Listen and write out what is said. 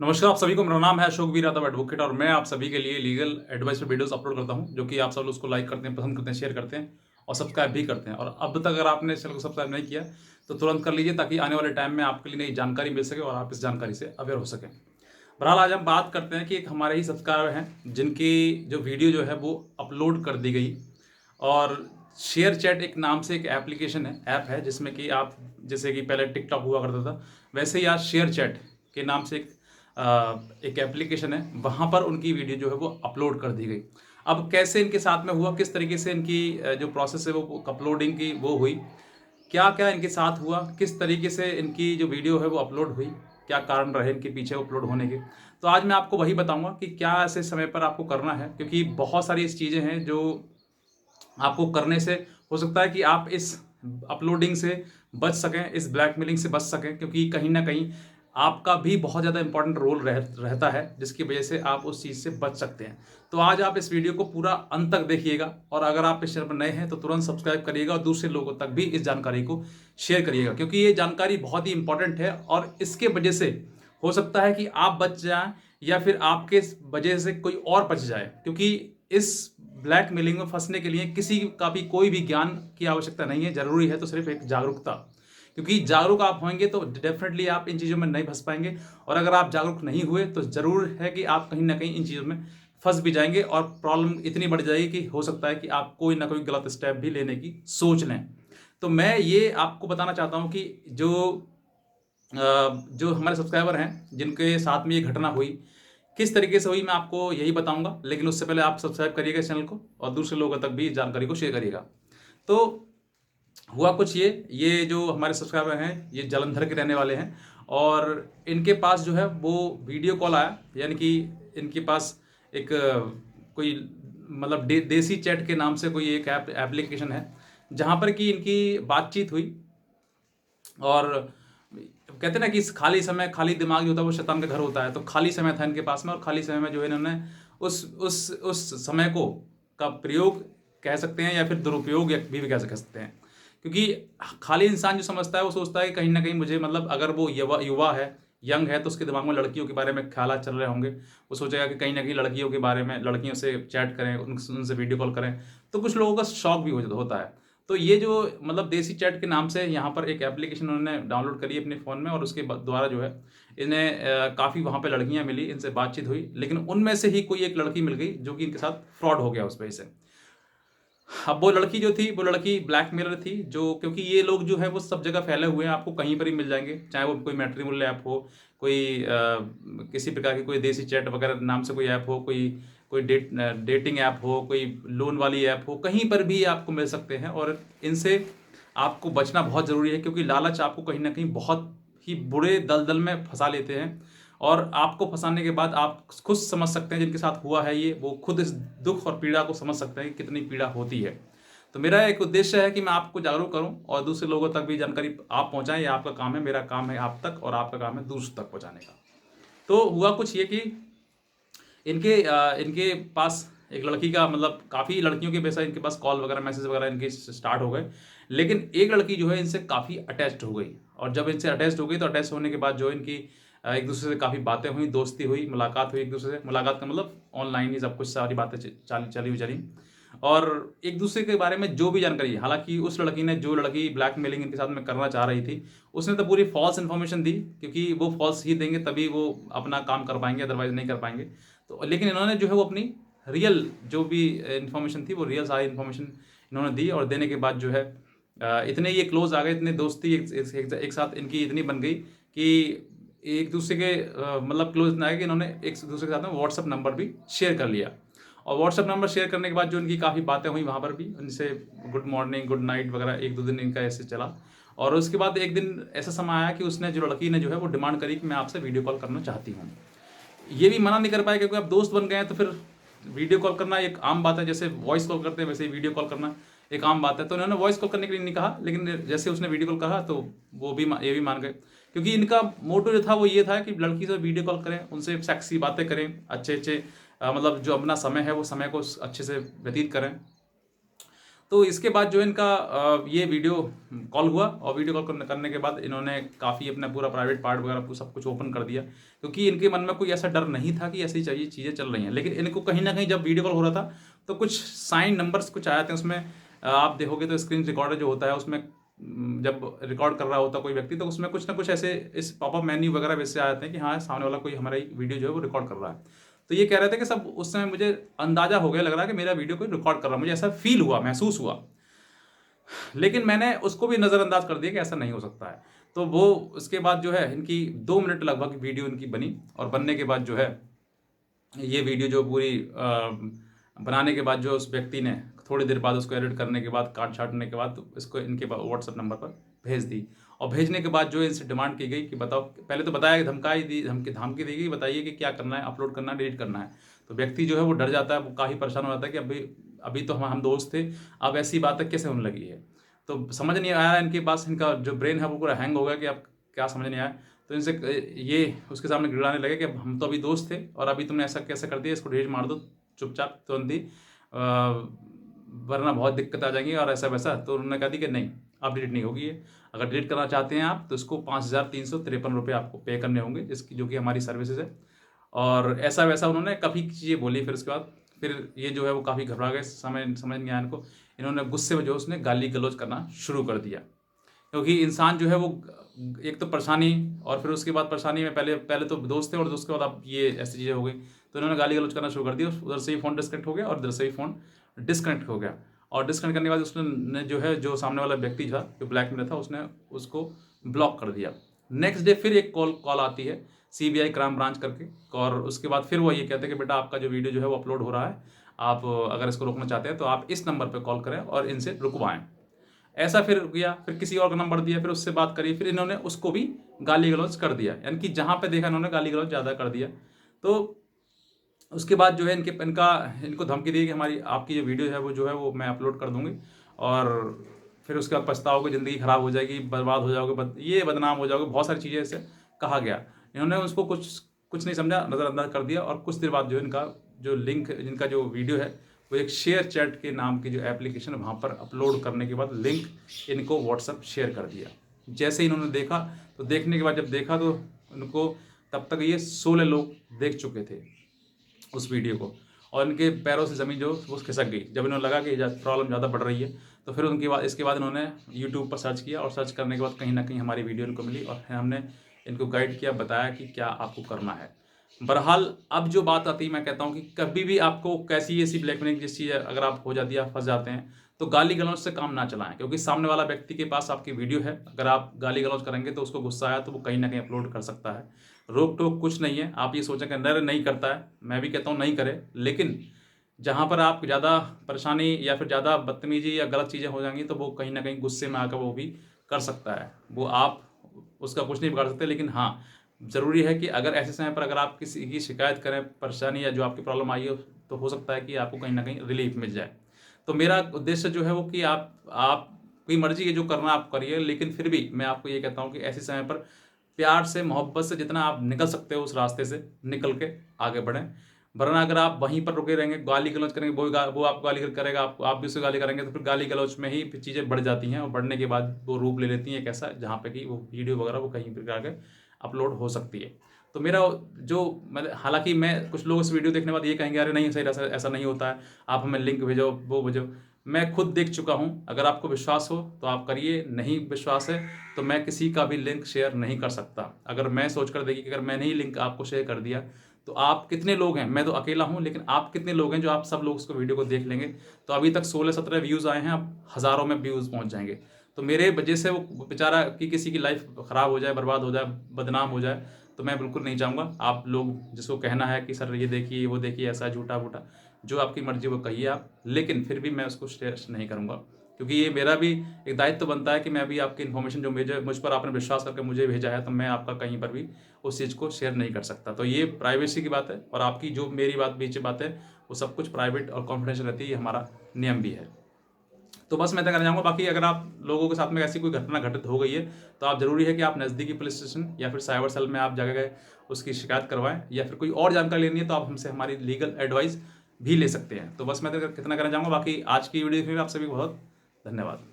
नमस्कार आप सभी को। मेरा नाम है अशोक वीर यादव एडवोकेट और मैं आप सभी के लिए लीगल एडवाइस पर वीडियोस अपलोड करता हूं, जो कि आप सब लोग उसको लाइक करते हैं, पसंद करते हैं, शेयर करते हैं और सब्सक्राइब भी करते हैं। और अब तक अगर आपने इस चैनल को सब्सक्राइब नहीं किया तो तुरंत कर लीजिए, ताकि आने वाले टाइम में आपके लिए नई जानकारी मिल सके और आप इस जानकारी से अवेयर हो सकें। बहरहाल आज हम बात करते हैं कि एक हमारे ही सब्सक्राइबर हैं जिनकी जो वीडियो जो है वो अपलोड कर दी गई। और शेयर चैट एक नाम से एक एप्लीकेशन है, ऐप है, जिसमें कि आप जैसे कि पहले टिकटॉक हुआ करता था, वैसे ही आज शेयर चैट के नाम से एक एप्लीकेशन है, वहाँ पर उनकी वीडियो जो है वो अपलोड कर दी गई। अब कैसे इनके साथ में हुआ, किस तरीके से इनकी जो प्रोसेस है वो अपलोडिंग की वो हुई, क्या क्या इनके साथ हुआ, किस तरीके से इनकी जो वीडियो है वो अपलोड हुई, क्या कारण रहे इनके पीछे अपलोड होने के, तो आज मैं आपको वही बताऊंगा कि क्या ऐसे समय पर आपको करना है। क्योंकि बहुत सारी इस चीज़ें हैं जो आपको करने से हो सकता है कि आप इस अपलोडिंग से बच सकें, इस ब्लैकमेलिंग से बच सकें, क्योंकि कहीं ना कहीं आपका भी बहुत ज़्यादा इंपॉर्टेंट रोल रहता है, जिसकी वजह से आप उस चीज़ से बच सकते हैं। तो आज आप इस वीडियो को पूरा अंत तक देखिएगा, और अगर आप इस चैनल पर नए हैं तो तुरंत सब्सक्राइब करिएगा और दूसरे लोगों तक भी इस जानकारी को शेयर करिएगा, क्योंकि ये जानकारी बहुत ही इंपॉर्टेंट है और इसके वजह से हो सकता है कि आप बच जाएं या फिर आपके वजह से कोई और बच जाए। क्योंकि इस ब्लैकमेलिंग में फंसने के लिए किसी का भी कोई भी ज्ञान की आवश्यकता नहीं है, जरूरी है तो सिर्फ एक जागरूकता। क्योंकि जागरूक आप होंगे तो डेफिनेटली आप इन चीज़ों में नहीं फंस पाएंगे, और अगर आप जागरूक नहीं हुए तो जरूर है कि आप कहीं ना कहीं इन चीज़ों में फंस भी जाएंगे और प्रॉब्लम इतनी बढ़ जाएगी कि हो सकता है कि आप कोई ना कोई गलत स्टेप भी लेने की सोच लें। तो मैं ये आपको बताना चाहता हूँ कि जो हमारे सब्सक्राइबर हैं जिनके साथ में ये घटना हुई, किस तरीके से हुई, मैं आपको यही बताऊंगा। लेकिन उससे पहले आप सब्सक्राइब करिएगा इस चैनल को और दूसरे लोगों तक भी इस जानकारी को शेयर करिएगा। तो हुआ कुछ ये जो हमारे सब्सक्राइबर हैं ये जालंधर के रहने वाले हैं, और इनके पास जो है वो वीडियो कॉल आया। यानी कि इनके पास एक कोई मतलब देसी चैट के नाम से कोई एक एप्लीकेशन है, जहाँ पर कि इनकी बातचीत हुई। और कहते हैं ना कि इस खाली दिमाग जो होता है वो शैतान का घर होता है। तो खाली समय था इनके पास में, और खाली समय में जो है इन्होंने उस समय को का प्रयोग कह सकते हैं या फिर दुरुपयोग या भी कह सकते हैं। क्योंकि खाली इंसान जो समझता है वो सोचता है कि कहीं ना कहीं मुझे, मतलब अगर वो युवा है, यंग है, तो उसके दिमाग में लड़कियों के बारे में ख्याल चल रहे होंगे। वो सोचेगा कि कहीं ना कहीं लड़कियों के बारे में, लड़कियों से चैट करें, उनसे वीडियो कॉल करें। तो कुछ लोगों का शौक भी होता है। तो ये जो मतलब देसी चैट के नाम से यहाँ पर एक एप्लीकेशन उन्होंने डाउनलोड करी अपने फ़ोन में, और उसके द्वारा जो है इन्हें काफ़ी वहाँ पे लड़कियाँ मिली, इनसे बातचीत हुई। लेकिन उनमें से ही कोई एक लड़की मिल गई जो कि इनके साथ फ्रॉड हो गया उस वजह से। अब वो लड़की जो थी, वो लड़की ब्लैकमेलर थी, जो क्योंकि ये लोग जो है वो सब जगह फैले हुए हैं, आपको कहीं पर ही मिल जाएंगे, चाहे वो कोई मैट्रिमोनियल ऐप हो, कोई किसी प्रकार की कोई देसी चैट वगैरह नाम से कोई ऐप हो, कोई कोई डेटिंग ऐप हो, कोई लोन वाली ऐप हो, कहीं पर भी आपको मिल सकते हैं। और इनसे आपको बचना बहुत ज़रूरी है, क्योंकि लालच आपको कहीं ना कहीं बहुत ही बुरे दलदल में फंसा लेते हैं। और आपको फंसाने के बाद आप खुद समझ सकते हैं, जिनके साथ हुआ है ये, वो खुद इस दुख और पीड़ा को समझ सकते हैं कि कितनी पीड़ा होती है। तो मेरा एक उद्देश्य है कि मैं आपको जागरूक करूं और दूसरे लोगों तक भी जानकारी आप पहुंचाएं। ये आपका काम है, मेरा काम है आप तक, और आपका काम है दूसरों तक पहुंचाने का। तो हुआ कुछ ये कि इनके पास एक लड़की का, मतलब काफ़ी लड़कियों के वैसा इनके पास कॉल वगैरह, मैसेज वगैरह इनके स्टार्ट हो गए। लेकिन एक लड़की जो है इनसे काफ़ी अटैच्ड हो गई, और जब इनसे अटैच्ड हो गई तो अटैच होने के बाद जो इनकी एक दूसरे से काफ़ी बातें हुई, दोस्ती हुई, मुलाकात हुई एक दूसरे से। मुलाकात का मतलब ऑनलाइन ही सब कुछ, सारी बातें चली, और एक दूसरे के बारे में जो भी जानकारी। हालांकि उस लड़की ने, जो लड़की ब्लैकमेलिंग इनके साथ में करना चाह रही थी, उसने तो पूरी फॉल्स इन्फॉर्मेशन दी, क्योंकि वो फॉल्स ही देंगे तभी वो अपना काम कर पाएंगे, अदरवाइज नहीं कर पाएंगे। तो लेकिन इन्होंने जो है वो अपनी रियल जो भी इन्फॉर्मेशन थी, वो रियल सारी इन्फॉर्मेशन इन्होंने दी। और देने के बाद जो है इतने ये क्लोज आ गए, इतने दोस्ती एक साथ इनकी इतनी बन गई कि एक दूसरे के मतलब क्लोज इतना है कि इन्होंने एक दूसरे के साथ में व्हाट्सअप नंबर भी शेयर कर लिया। और व्हाट्सअप नंबर शेयर करने के बाद जो इनकी काफ़ी बातें हुई वहाँ पर भी, उनसे गुड मॉर्निंग, गुड नाइट वगैरह, एक दो दिन इनका ऐसे चला। और उसके बाद एक दिन ऐसा समय आया कि उसने, जो लड़की ने जो है वो डिमांड करी कि मैं आपसे वीडियो कॉल करना चाहती हूँ। ये भी मना नहीं कर पाए, क्योंकि अब दोस्त बन गए हैं तो फिर वीडियो कॉल करना एक आम बात है। जैसे वॉइस कॉल करते हैं वैसे ही वीडियो कॉल करना एक आम बात है। तो उन्होंने वॉइस कॉल करने के लिए नहीं कहा, लेकिन जैसे उसने वीडियो कॉल कहा तो वो भी ये भी मान गए। क्योंकि इनका मोटो जो था वो ये था कि लड़की से वीडियो कॉल करें, उनसे सेक्सी बातें करें, अच्छे अच्छे मतलब जो अपना समय है वो समय को अच्छे से व्यतीत करें। तो इसके बाद जो इनका ये वीडियो कॉल हुआ, और वीडियो कॉल करने के बाद इन्होंने काफ़ी अपना पूरा प्राइवेट पार्ट वगैरह सब कुछ ओपन कर दिया, क्योंकि इनके मन में कोई ऐसा डर नहीं था कि ऐसी चाहिए चीज़ें चल रही हैं। लेकिन इनको कहीं ना कहीं जब वीडियो कॉल हो रहा था तो कुछ साइन नंबर्स कुछ आए थे उसमें। आप देखोगे तो स्क्रीन रिकॉर्डर जो होता है उसमें जब रिकॉर्ड कर रहा होता कोई व्यक्ति तो उसमें कुछ ना कुछ ऐसे इस पॉपअप मेन्यू वगैरह वैसे आ जाते हैं कि हाँ सामने वाला कोई हमारा वीडियो जो है वो रिकॉर्ड कर रहा है। तो ये कह रहे थे कि सब उस समय मुझे अंदाजा हो गया, लग रहा है कि मेरा वीडियो कोई रिकॉर्ड कर रहा है, मुझे ऐसा फील हुआ, महसूस हुआ। लेकिन मैंने उसको भी नज़रअंदाज कर दिया कि ऐसा नहीं हो सकता है। तो वो उसके बाद जो है इनकी 2 मिनट लगभग वीडियो इनकी बनी, और बनने के बाद जो है ये वीडियो जो पूरी बनाने के बाद जो उस व्यक्ति ने थोड़ी देर बाद उसको एडिट करने के बाद काट छाटने के बाद इसको इनके व्हाट्सएप नंबर पर भेज दी। और भेजने के बाद जो इनसे डिमांड की गई कि बताओ, पहले तो बताया कि धमकी दी गई, बताइए कि क्या करना है, अपलोड करना है, डिलीट करना है। तो व्यक्ति जो है वो डर जाता है, वो काफ़ी परेशान हो जाता है कि अभी तो हम दोस्त थे, अब ऐसी बातें कैसे होने लगी है। तो समझ नहीं आया इनके पास, इनका जो ब्रेन है वो पूरा हैंग हो गया कि अब क्या समझ नहीं आया। तो इनसे ये उसके सामने गिड़ाने लगे कि हम तो अभी दोस्त थे और अभी तुमने ऐसा कैसे कर दिया, इसको डिलीट मार दो चुपचाप तुरंत ही, वरना बहुत दिक्कत आ जाएंगी और ऐसा वैसा। तो उन्होंने कहा दी कि नहीं, अब डिलीट नहीं होगी ये, अगर डिलीट करना चाहते हैं आप तो इसको 5,353 रुपये आपको पे करने होंगे, जिसकी जो कि हमारी सर्विसेज है। और ऐसा वैसा उन्होंने काफ़ी चीज़ें बोली। फिर उसके बाद फिर ये जो है वो काफ़ी घबरा गए, समझ नहीं आया इनको। इन्होंने गुस्से में जो उसने गाली गलौज करना शुरू कर दिया, क्योंकि इंसान जो है वो एक तो परेशानी, और फिर उसके बाद परेशानी में पहले तो दोस्त थे और उसके बाद अब ये ऐसी चीज़ें हो गई। तो इन्होंने गाली गलौज करना शुरू कर दिया, उधर से ही फ़ोन डिस्कनेक्ट हो गया और इधर से ही फ़ोन डिस्कनेक्ट हो गया। और डिस्कनेक्ट करने के बाद उसने जो है जो सामने वाला व्यक्ति था जो ब्लैकमेलर था उसने उसको ब्लॉक कर दिया। नेक्स्ट डे फिर एक कॉल आती है सीबीआई क्राइम ब्रांच करके, और उसके बाद फिर वो ये कहते हैं कि बेटा आपका जो वीडियो जो है वो अपलोड हो रहा है, आप अगर इसको रोकना चाहते हैं तो आप इस नंबर पर कॉल करें और इनसे रुकवाएं। ऐसा फिर किया, फिर किसी और का नंबर दिया, फिर उससे बात करी, फिर इन्होंने उसको भी गाली गलौज कर दिया, यानी कि जहाँ पे देखा इन्होंने गाली गलौज ज़्यादा कर दिया। तो उसके बाद जो है इनको धमकी दी कि हमारी आपकी जो वीडियो है वो जो है वो मैं अपलोड कर दूंगी, और फिर उसके बाद पछताओगे, ज़िंदगी ख़राब हो जाएगी, बर्बाद हो जाओगे, ये बदनाम हो जाओगे, बहुत सारी चीज़ें ऐसे कहा गया। इन्होंने उसको कुछ नहीं समझा, नज़रअंदाज कर दिया। और कुछ देर बाद जो इनका जो लिंक, जिनका जो वीडियो है वो एक शेयर चैट के नाम की जो एप्लीकेशन है वहाँ पर अपलोड करने के बाद लिंक इनको व्हाट्सएप शेयर कर दिया। जैसे इन्होंने देखा, तो देखने के बाद जब देखा तो उनको तब तक ये 16 लोग देख चुके थे उस वीडियो को, और इनके पैरों से ज़मीन जो वो खिसक गई। जब इन्होंने लगा कि प्रॉब्लम ज़्यादा बढ़ रही है तो फिर इसके बाद इन्होंने यूट्यूब पर सर्च किया, और सर्च करने के बाद कहीं ना कहीं हमारी वीडियो इनको मिली, और हमने इनको गाइड किया, बताया कि क्या आपको करना है। बहरहाल अब जो बात आती है, मैं कहता हूँ कि कभी भी आपको कैसी ऐसी ब्लैकमेलिंग जिस चीज़ अगर आप हो जाती है, आप फंस जाते हैं, तो गाली गलौज से काम ना चलाएं, क्योंकि सामने वाला व्यक्ति के पास आपकी वीडियो है, अगर आप गाली गलौज करेंगे तो उसको गुस्सा आया तो वो कहीं ना कहीं अपलोड कर सकता है। रोक टोक कुछ नहीं है। आप ये सोचें कि नहीं करता है, मैं भी कहता हूँ नहीं करें, लेकिन जहाँ पर आप ज़्यादा परेशानी या फिर ज़्यादा बदतमीजी या गलत चीज़ें हो जाएंगी तो वो कहीं ना कहीं गुस्से में आकर वो भी कर सकता है, वो आप उसका कुछ नहीं बिगाड़ सकते। लेकिन हाँ, ज़रूरी है कि अगर ऐसे समय पर अगर आप किसी की शिकायत करें, परेशानी या जो आपकी प्रॉब्लम आई हो, तो हो सकता है कि आपको कहीं ना कहीं रिलीफ मिल जाए। तो मेरा उद्देश्य जो है वो कि आपकी मर्जी है, जो करना आप करिए, लेकिन फिर भी मैं आपको ये कहता हूँ कि ऐसे समय पर प्यार से, मोहब्बत से जितना आप निकल सकते हो उस रास्ते से निकल के आगे बढ़ें। वरना अगर आप वहीं पर रुके रहेंगे, गाली गलौज करेंगे, वो आपको गाली करेगा, आप भी उससे गाली करेंगे, तो फिर गाली गलौज में ही फिर चीज़ें बढ़ जाती हैं, और बढ़ने के बाद वो रूप ले लेती हैं एक ऐसा जहाँ पे कि वो वीडियो वगैरह वो कहीं पर आगे अपलोड हो सकती है। तो मेरा जो मतलब, हालांकि मैं कुछ लोग इस वीडियो देखने के बाद ये कहेंगे अरे नहीं सही, ऐसा नहीं होता है, आप हमें लिंक भेजो, वो भेजो। मैं खुद देख चुका हूँ, अगर आपको विश्वास हो तो आप करिए, नहीं विश्वास है तो मैं किसी का भी लिंक शेयर नहीं कर सकता। अगर मैं सोच कर देखिए कि अगर मैंने ही लिंक आपको शेयर कर दिया तो आप कितने लोग हैं, मैं तो अकेला हूँ, लेकिन आप कितने लोग हैं जो आप सब लोग उसको वीडियो को देख लेंगे। तो अभी तक 16-17 व्यूज़ आए हैं, अब हज़ारों में व्यूज़ पहुँच जाएंगे। तो मेरे वजह से वो बेचारा कि किसी की लाइफ ख़राब हो जाए, बर्बाद हो जाए, बदनाम हो जाए, तो मैं बिल्कुल नहीं चाहूँगा। आप लोग जिसको कहना है कि सर ये देखिए, वो देखिए, ऐसा झूठा वूठा, जो आपकी मर्जी वो कहिए आप, लेकिन फिर भी मैं उसको शेयर नहीं करूँगा, क्योंकि ये मेरा भी एक दायित्व बनता है कि मैं भी आपकी इन्फॉर्मेशन जो मुझ पर आपने विश्वास करके मुझे भेजा है, तो मैं आपका कहीं पर भी उस चीज़ को शेयर नहीं कर सकता। तो ये प्राइवेसी की बात है, और आपकी जो मेरी बीच बात है वो सब कुछ प्राइवेट और कॉन्फिडेंशियल रहती है, ये हमारा नियम भी है। तो बस मैं इतना कहना चाहूँगा। बाकी अगर आप लोगों के साथ में ऐसी कोई घटना घटित हो गई है तो आप ज़रूरी है कि आप नज़दीकी पुलिस स्टेशन या फिर साइबर सेल में आप जाकर उसकी शिकायत करवाएं, या फिर कोई और जानकारी लेनी है तो आप हमसे हमारी लीगल एडवाइस भी ले सकते हैं। तो बस मैं तो कितना कहना चाहूँगा। बाकी आज की वीडियो में आप सभी को बहुत धन्यवाद।